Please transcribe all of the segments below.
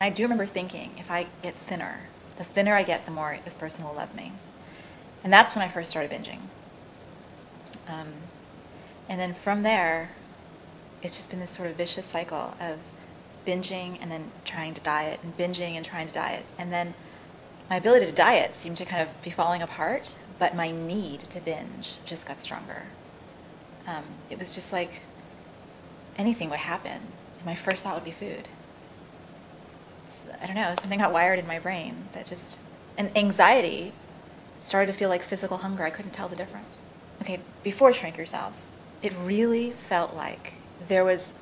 I do remember thinking, if I get thinner, the thinner I get, the more this person will love me. And that's when I first started binging. And then from there, it's just been this sort of vicious cycle of binging and then trying to diet, and binging and trying to diet. And then my ability to diet seemed to kind of be falling apart, but my need to binge just got stronger. It was just like anything would happen, and my first thought would be food. I don't know, something got wired in my brain that just, and anxiety started to feel like physical hunger. I couldn't tell the difference. Okay, before Shrink Yourself, it really felt like there was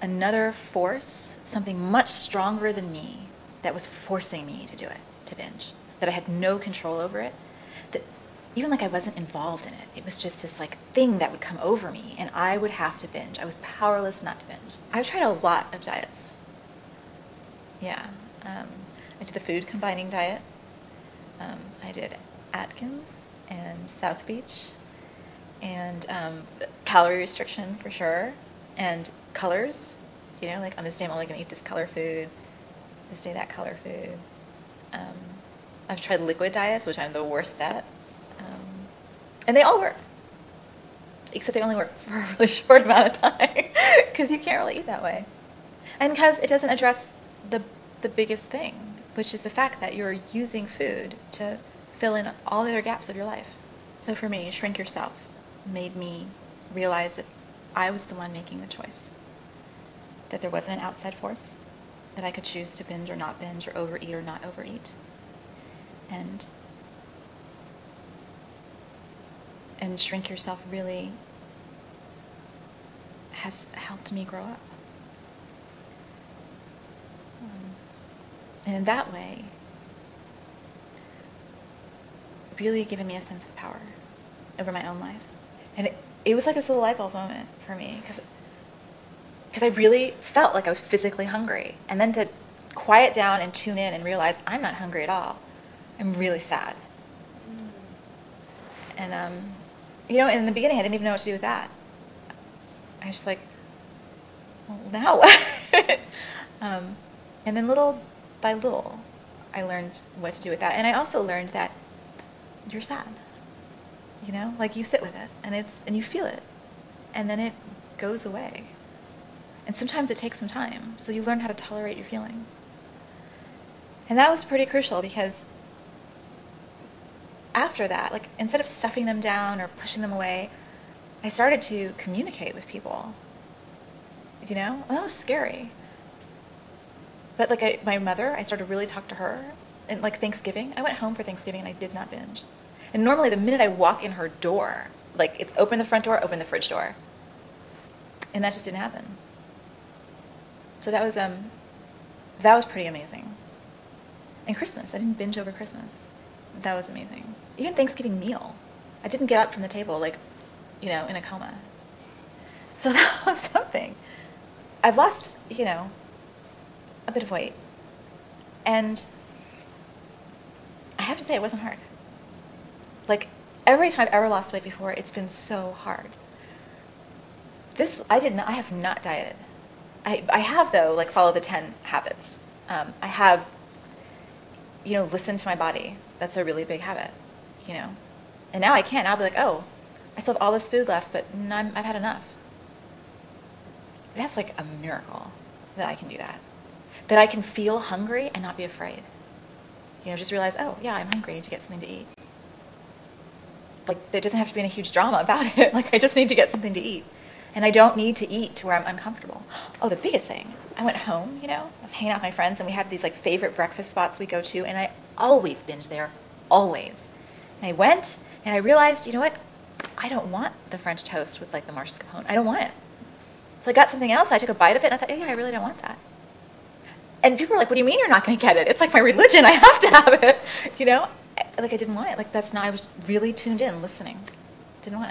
another force, something much stronger than me, that was forcing me to do it, to binge, that I had no control over it, that even like I wasn't involved in it. It was just this like thing that would come over me and I would have to binge. I was powerless not to binge. I've tried a lot of diets. Yeah, I did the food combining diet. I did Atkins and South Beach, and calorie restriction for sure, and colors. You know, like on this day I'm only going to eat this color food, this day that color food. I've tried liquid diets, which I'm the worst at, and they all work, except they only work for a really short amount of time because you can't really eat that way, and because it doesn't address the biggest thing, which is the fact that you're using food to fill in all the other gaps of your life. So for me, Shrink Yourself made me realize that I was the one making the choice, that there wasn't an outside force, that I could choose to binge or not binge, or overeat or not overeat. And Shrink Yourself really has helped me grow up. And in that way, really given me a sense of power over my own life. And it was like this little light bulb moment for me, because I really felt like I was physically hungry. And then to quiet down and tune in and realize I'm not hungry at all. I'm really sad. And, you know, in the beginning I didn't even know what to do with that. I was just like, well, now what? And then little by little, I learned what to do with that. And I also learned that you're sad, you know, like you sit with it and you feel it, and then it goes away. And sometimes it takes some time, so you learn how to tolerate your feelings. And that was pretty crucial, because after that, like, instead of stuffing them down or pushing them away, I started to communicate with people, you know, and that was scary. But like my mother, I started to really talk to her. And like Thanksgiving, I went home for Thanksgiving and I did not binge. And normally the minute I walk in her door, like it's open the front door, open the fridge door. And that just didn't happen. So that was pretty amazing. And Christmas, I didn't binge over Christmas. That was amazing. Even Thanksgiving meal, I didn't get up from the table like, you know, in a coma. So that was something. I've lost, you know, a bit of weight. And I have to say it wasn't hard. Like every time I've ever lost weight before, it's been so hard. I have not dieted. I have though, like followed the 10 habits. I have, you know, listened to my body. That's a really big habit, you know. And now I can't. I'll be like, oh, I still have all this food left, but I've had enough. That's like a miracle that I can do that. That I can feel hungry and not be afraid. You know, just realize, oh, yeah, I'm hungry, I need to get something to eat. Like, there doesn't have to be any huge drama about it. Like, I just need to get something to eat. And I don't need to eat to where I'm uncomfortable. Oh, the biggest thing, I went home, you know, I was hanging out with my friends, and we had these, like, favorite breakfast spots we go to, and I always binge there, always. And I went, and I realized, you know what, I don't want the French toast with, like, the mascarpone. I don't want it. So I got something else, I took a bite of it, and I thought, oh, yeah, I really don't want that. And people were like, what do you mean you're not going to get it? It's like my religion. I have to have it. You know? Like I didn't want it. Like I was really tuned in, listening. Didn't want it.